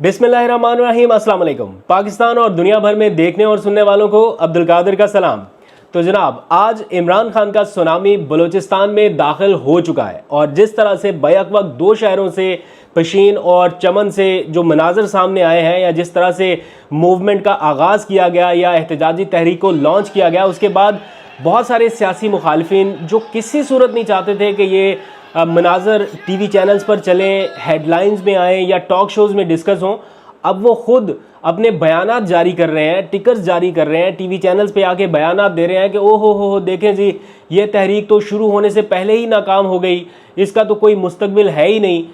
बिस्मिल्लाहिर्रहमानिर्रहीम, अस्सलाम वालेकुम। पाकिस्तान और दुनिया भर में देखने और सुनने वालों को अब्दुल कादिर का सलाम। तो जनाब, आज इमरान खान का सुनामी बलूचिस्तान में दाखिल हो चुका है और जिस तरह से बैक वक्त दो शहरों से पशीन और चमन से जो मनाजर सामने आए हैं, या जिस तरह से मूवमेंट का आगाज़ किया गया या एहतजाजी तहरीक को लॉन्च किया गया, उसके बाद बहुत सारे सियासी मुखालिफिन जो किसी सूरत नहीं चाहते थे कि ये मनाजर टीवी चैनल्स पर चले, हेडलाइंस में आए या टॉक शोज़ में डिस्कस हों, अब वो खुद अपने बयानात जारी कर रहे हैं, टिकर्स जारी कर रहे हैं, टीवी चैनल्स पे आके बयानात दे रहे हैं कि ओ हो देखें जी, ये तहरीक तो शुरू होने से पहले ही नाकाम हो गई, इसका तो कोई मुस्तकबिल है ही नहीं।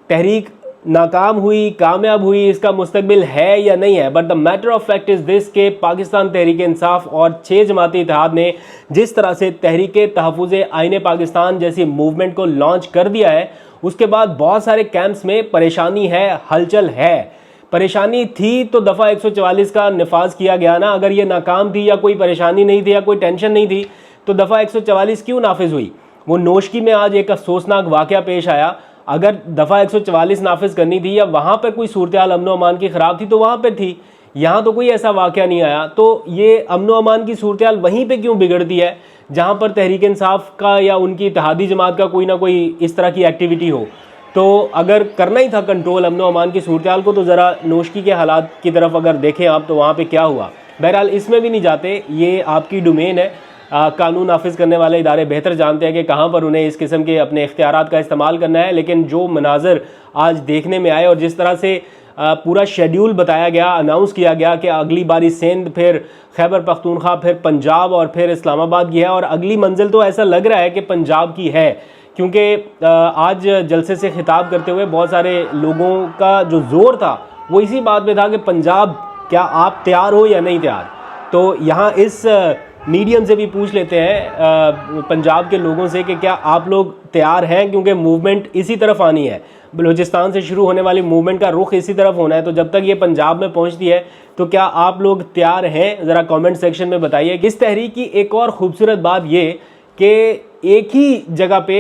तहरीक नाकाम हुई, कामयाब हुई, इसका मुस्तकबिल है या नहीं है। But the matter of fact is this के पाकिस्तान तहरीक इंसाफ और 6 जमाती इत्तेहाद ने जिस तरह से तहरीक तहफ़्फ़ुज़ आईन पाकिस्तान जैसी मूवमेंट को लॉन्च कर दिया है, उसके बाद बहुत सारे कैंप्स में परेशानी है, हलचल है। परेशानी थी तो दफ़ा 144 का नफाज किया गया ना। अगर ये नाकाम थी या कोई परेशानी नहीं थी या कोई टेंशन नहीं थी तो दफ़ा 144 क्यों नाफिज हुई? वो नोशकी में आज एक अफसोसनाक वाक़या पेश आया। अगर दफ़ा 144 नाफिज करनी थी या वहाँ पर कोई सूरत हाल अमन अमान की ख़राब थी तो वहाँ पर थी, यहाँ तो कोई ऐसा वाक़या नहीं आया। तो ये अमन अमान की सूरत हाल वहीं पर क्यों बिगड़ती है जहाँ पर तहरीक इंसाफ का या उनकी इत्तेहादी जमात का कोई ना कोई इस तरह की एक्टिविटी हो? तो अगर करना ही था कंट्रोल अमन अमान की सूरत हाल को, तो ज़रा नोशकी के हालात की तरफ अगर देखें आप तो वहाँ पे क्या हुआ। बहरहाल इसमें भी नहीं जाते, ये आपकी डोमेन है। कानून नाफिज करने वाले इदारे बेहतर जानते हैं कि कहाँ पर उन्हें इस किस्म के अपने इख्तियारात का इस्तेमाल करना है। लेकिन जो मनाजर आज देखने में आए और जिस तरह से पूरा शेड्यूल बताया गया, अनाउंस किया गया कि अगली बारी सिंध, फिर खैबर पख्तूनख्वा, फिर पंजाब और फिर इस्लामाबाद की है, और अगली मंजिल तो ऐसा लग रहा है कि पंजाब की है। क्योंकि आज जलसे से खिताब करते हुए बहुत सारे लोगों का जो ज़ोर था वो इसी बात पे था कि पंजाब, क्या आप तैयार हो या नहीं तैयार? तो यहाँ इस मीडियम से भी पूछ लेते हैं पंजाब के लोगों से कि क्या आप लोग तैयार हैं, क्योंकि मूवमेंट इसी तरफ आनी है। बलूचिस्तान से शुरू होने वाली मूवमेंट का रुख इसी तरफ होना है। तो जब तक ये पंजाब में पहुंचती है तो क्या आप लोग तैयार हैं? ज़रा कमेंट सेक्शन में बताइए। इस तहरीक की एक और ख़ूबसूरत बात ये कि एक ही जगह पे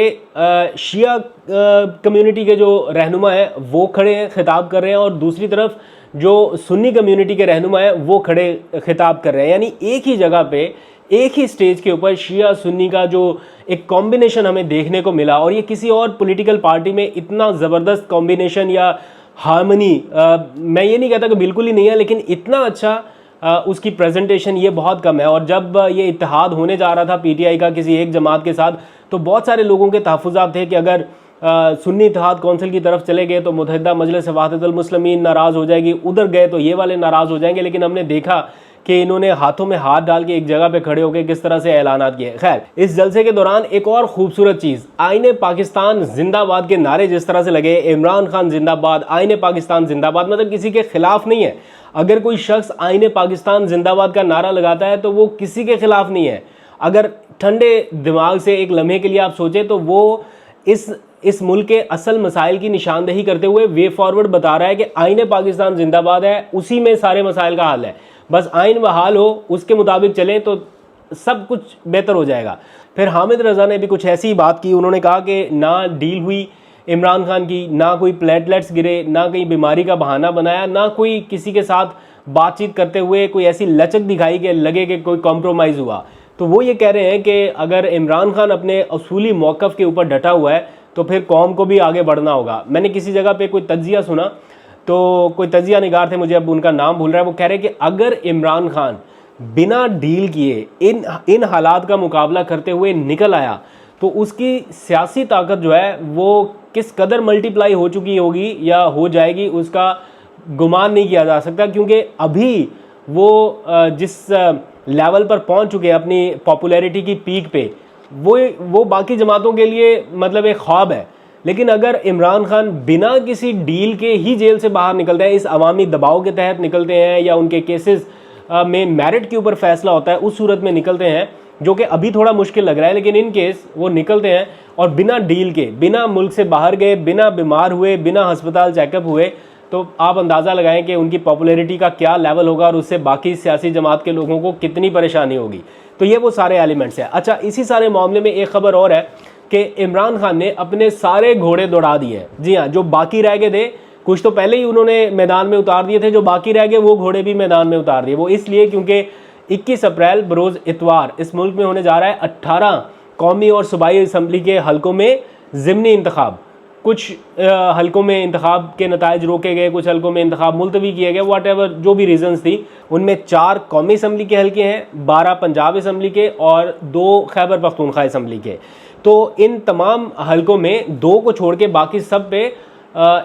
शिया कम्युनिटी के जो रहनुमा हैं वो खड़े हैं, खिताब कर रहे हैं, और दूसरी तरफ जो सुन्नी कम्युनिटी के रहनुमा हैं वो खड़े खिताब कर रहे हैं। यानी एक ही जगह पे, एक ही स्टेज के ऊपर शिया सुन्नी का जो एक कॉम्बिनेशन हमें देखने को मिला, और ये किसी और पॉलिटिकल पार्टी में इतना ज़बरदस्त कॉम्बिनेशन या हार्मनी, मैं ये नहीं कहता कि बिल्कुल ही नहीं है, लेकिन इतना अच्छा उसकी प्रेजेंटेशन ये बहुत कम है। और जब ये इत्तेहाद होने जा रहा था पीटीआई का किसी एक जमात के साथ, तो बहुत सारे लोगों के तहफ़्फ़ुज़ात थे कि अगर सुन्नी इत्तेहाद कौंसिल की तरफ चले गए तो मुत्तहिदा मजलिस वहादतुल मुस्लिमीन नाराज़ हो जाएगी, उधर गए तो ये वाले नाराज़ हो जाएंगे। लेकिन हमने देखा कि इन्होंने हाथों में हाथ डाल के एक जगह पे खड़े होकर किस तरह से ऐलानात किए। खैर, इस जलसे के दौरान एक और खूबसूरत चीज़, आईने पाकिस्तान जिंदाबाद के नारे जिस तरह से लगे, इमरान खान जिंदाबाद, आईने पाकिस्तान जिंदाबाद, मतलब किसी के खिलाफ नहीं है। अगर कोई शख्स आईने पाकिस्तान जिंदाबाद का नारा लगाता है तो वो किसी के खिलाफ नहीं है। अगर ठंडे दिमाग से एक लम्हे के लिए आप सोचें तो वो इस मुल्क के असल मसाइल की निशानदेही करते हुए वे फॉरवर्ड बता रहा है कि आईने पाकिस्तान जिंदाबाद है, उसी में सारे मसाइल का हल है। बस आइन बहाल हो, उसके मुताबिक चलें तो सब कुछ बेहतर हो जाएगा। फिर हामिद रज़ा ने भी कुछ ऐसी बात की। उन्होंने कहा कि ना डील हुई इमरान खान की, ना कोई प्लेटलेट्स गिरे, ना कहीं बीमारी का बहाना बनाया, ना कोई किसी के साथ बातचीत करते हुए कोई ऐसी लचक दिखाई कि लगे कि कोई कॉम्प्रोमाइज़ हुआ। तो वो ये कह रहे हैं कि अगर इमरान खान अपने असूली मौक़िफ़ के ऊपर डटा हुआ है तो फिर कौम को भी आगे बढ़ना होगा। मैंने किसी जगह पे कोई तज्जिया सुना, तो कोई तज्जिया निगार थे, मुझे अब उनका नाम भूल रहा है, वो कह रहे हैं कि अगर इमरान खान बिना डील किए इन हालात का मुकाबला करते हुए निकल आया तो उसकी सियासी ताकत जो है वो किस कदर मल्टीप्लाई हो चुकी होगी या हो जाएगी, उसका गुमान नहीं किया जा सकता। क्योंकि अभी वो जिस लेवल पर पहुंच चुके हैं अपनी पॉपुलैरिटी की पीक पे, वो बाकी जमातों के लिए मतलब एक ख्वाब है। लेकिन अगर इमरान खान बिना किसी डील के ही जेल से बाहर निकलते हैं, इस अवामी दबाव के तहत निकलते हैं, या उनके केसेस में मेरिट के ऊपर फैसला होता है, उस सूरत में निकलते हैं, जो कि अभी थोड़ा मुश्किल लग रहा है, लेकिन इन केस वो निकलते हैं और बिना डील के, बिना मुल्क से बाहर गए, बिना बीमार हुए, बिना हस्पताल चेकअप हुए, तो आप अंदाज़ा लगाएं कि उनकी पॉपुलैरिटी का क्या लेवल होगा और उससे बाकी सियासी जमात के लोगों को कितनी परेशानी होगी। तो ये वो सारे एलिमेंट्स हैं। अच्छा, इसी सारे मामले में एक ख़बर और है कि इमरान खान ने अपने सारे घोड़े दौड़ा दिए हैं। जी हाँ, जो बाकी रह गए थे, कुछ तो पहले ही उन्होंने मैदान में उतार दिए थे, जो बाकी रह गए वो घोड़े भी मैदान में उतार दिए। वो इसलिए क्योंकि 21 अप्रैल बरोज़ इतवार इस मुल्क में होने जा रहा है 18 कौमी और सूबाई असम्बली के हलकों में ज़िमनी इंतखाब। कुछ हलकों में इंतखाब के नताइज रोके गए, कुछ हलकों में इंतखाब मुलतवी किए गए, वाट एवर जो भी रीजंस थी। उनमें 4 कौमी असम्बली के हलके हैं, 12 पंजाब असम्बली के और 2 खैबर पख्तूनख्वा असम्बली के। तो इन तमाम हलकों में 2 को छोड़ के बाकी सब पे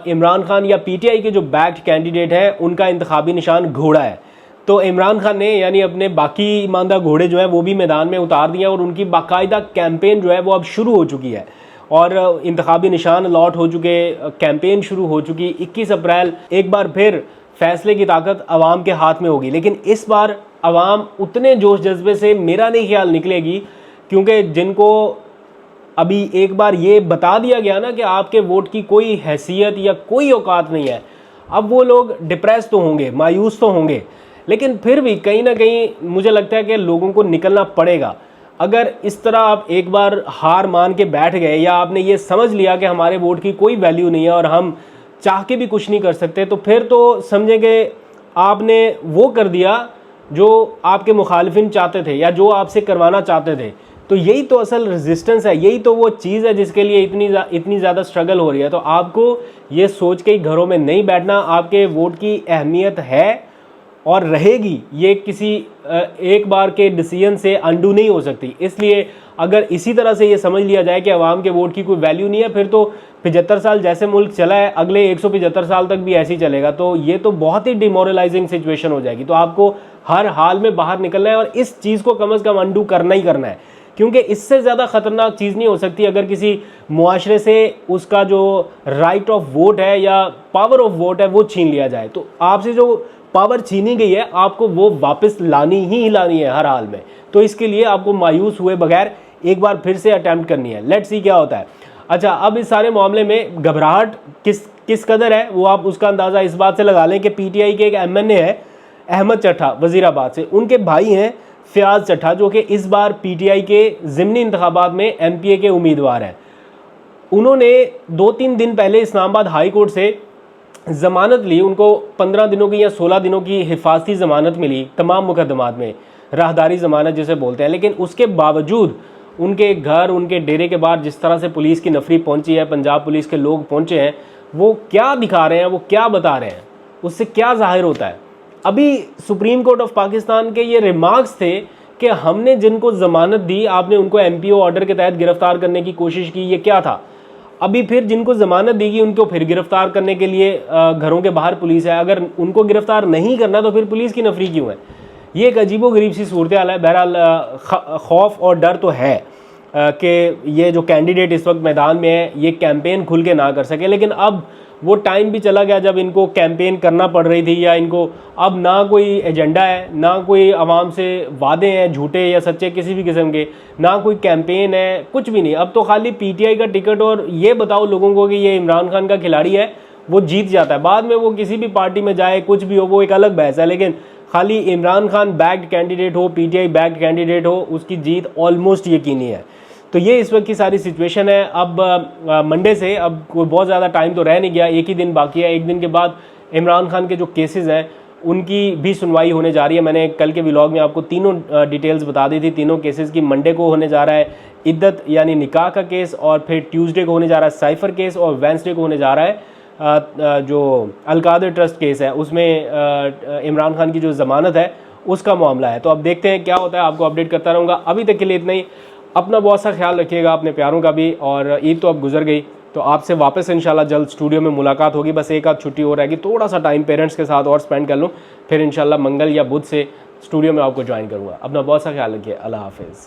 इमरान खान या पीटीआई के जो बैक्ड कैंडिडेट हैं उनका इंतखाबी निशान घोड़ा है। तो इमरान खान ने यानी अपने बाकी ईमानदार घोड़े जो है वो भी मैदान में उतार दिया और उनकी बाकायदा कैंपेन जो है वो अब शुरू हो चुकी है और इंतखाबी निशान अलॉट हो चुके, कैंपेन शुरू हो चुकी। 21 अप्रैल एक बार फिर फैसले की ताकत अवाम के हाथ में होगी, लेकिन इस बार अवाम उतने जोश जज्बे से मेरा नहीं ख्याल निकलेगी, क्योंकि जिनको अभी एक बार ये बता दिया गया ना कि आपके वोट की कोई हैसियत या कोई औकात नहीं है, अब वो लोग डिप्रेस तो होंगे, मायूस तो होंगे, लेकिन फिर भी कहीं ना कहीं मुझे लगता है कि लोगों को निकलना पड़ेगा। अगर इस तरह आप एक बार हार मान के बैठ गए या आपने ये समझ लिया कि हमारे वोट की कोई वैल्यू नहीं है और हम चाह के भी कुछ नहीं कर सकते, तो फिर तो समझेंगे आपने वो कर दिया जो आपके मुखालिफिन चाहते थे या जो आपसे करवाना चाहते थे। तो यही तो असल रेजिस्टेंस है, यही तो वो चीज़ है जिसके लिए इतनी ज़्यादा स्ट्रगल हो रही है। तो आपको ये सोच के घरों में नहीं बैठना, आपके वोट की अहमियत है और रहेगी, ये किसी एक बार के डिसीजन से अंडू नहीं हो सकती। इसलिए अगर इसी तरह से ये समझ लिया जाए कि अवाम के वोट की कोई वैल्यू नहीं है, फिर तो 75 साल जैसे मुल्क चला है अगले 175 साल तक भी ऐसे ही चलेगा। तो ये तो बहुत ही डिमोरलाइजिंग सिचुएशन हो जाएगी। तो आपको हर हाल में बाहर निकलना है और इस चीज़ को कम से कम अंडू करना ही करना है, क्योंकि इससे ज़्यादा ख़तरनाक चीज़ नहीं हो सकती अगर किसी मुआशरे से उसका जो राइट ऑफ वोट है या पावर ऑफ वोट है वो छीन लिया जाए। तो आपसे जो पावर छीनी गई है आपको वो वापस लानी ही लानी है हर हाल में। तो इसके लिए आपको मायूस हुए बगैर एक बार फिर से अटैम्प्ट करनी है। लेट्स सी क्या होता है। अच्छा, अब इस सारे मामले में घबराहट किस कदर है वो आप उसका अंदाज़ा इस बात से लगा लें कि पीटीआई के एक एमएनए है अहमद चट्ठा वज़ीराबाद से, उनके भाई हैं फयाज चट्ठा जो कि इस बार पीटीआई के ज़िमनी इंतखाबात में एमपीए के उम्मीदवार हैं। उन्होंने 2-3 दिन पहले इस्लामाबाद हाई कोर्ट से ज़मानत ली, उनको 15 दिनों की या 16 दिनों की हिफाजती ज़मानत मिली तमाम मुकदमात में, राहदारी ज़मानत जिसे बोलते हैं। लेकिन उसके बावजूद उनके घर, उनके डेरे के बाहर जिस तरह से पुलिस की नफरी पहुंची है, पंजाब पुलिस के लोग पहुंचे हैं, वो क्या दिखा रहे हैं, वो क्या बता रहे हैं, उससे क्या जाहिर होता है। अभी सुप्रीम कोर्ट ऑफ पाकिस्तान के ये रिमार्क्स थे कि हमने जिनको ज़मानत दी आपने उनको एमपीओ ऑर्डर के तहत गिरफ्तार करने की कोशिश की, ये क्या था। अभी फिर जिनको ज़मानत दी गई उनको फिर गिरफ्तार करने के लिए घरों के बाहर पुलिस है। अगर उनको गिरफ्तार नहीं करना तो फिर पुलिस की नफरी क्यों है। ये एक अजीबोगरीब सी सूरत हाल है। बहरहाल खौफ और डर तो है कि ये जो कैंडिडेट इस वक्त मैदान में है ये कैंपेन खुल के ना कर सके, लेकिन अब वो टाइम भी चला गया जब इनको कैंपेन करना पड़ रही थी, या इनको अब ना कोई एजेंडा है, ना कोई आवाम से वादे हैं झूठे या सच्चे किसी भी किस्म के, ना कोई कैंपेन है, कुछ भी नहीं। अब तो खाली पीटीआई का टिकट और ये बताओ लोगों को कि ये इमरान खान का खिलाड़ी है, वो जीत जाता है। बाद में वो किसी भी पार्टी में जाए कुछ भी हो वो एक अलग बहस है, लेकिन खाली इमरान खान बैक्ड कैंडिडेट हो, पीटीआई बैक्ड कैंडिडेट हो, उसकी जीत ऑलमोस्ट यकीनी है। तो ये इस वक्त की सारी सिचुएशन है। अब मंडे से अब कोई बहुत ज़्यादा टाइम तो रह नहीं गया, एक ही दिन बाकी है। एक दिन के बाद इमरान खान के जो केसेस हैं उनकी भी सुनवाई होने जा रही है। मैंने कल के व्लॉग में आपको तीनों डिटेल्स बता दी थी। तीनों केसेस की मंडे को होने जा रहा है इद्दत यानी निकाह का केस, और फिर ट्यूसडे को होने जा रहा है साइफर केस, और वेंसडे को होने जा रहा है जो अलकादर ट्रस्ट केस है उसमें इमरान खान की जो ज़मानत है उसका मामला है। तो अब देखते हैं क्या होता है, आपको अपडेट करता रहूँगा। अभी तक के लिए इतना ही। अपना बहुत सा ख्याल रखिएगा, अपने प्यारों का भी। और ईद तो अब गुजर गई, तो आपसे वापस इंशाल्लाह जल्द स्टूडियो में मुलाकात होगी। बस एक आध छुट्टी हो रहेगी, थोड़ा सा टाइम पेरेंट्स के साथ और स्पेंड कर लूँ, फिर इंशाल्लाह मंगल या बुध से स्टूडियो में आपको ज्वाइन करूँगा। अपना बहुत सा ख्याल रखिए। अल्लाह हाफिज़।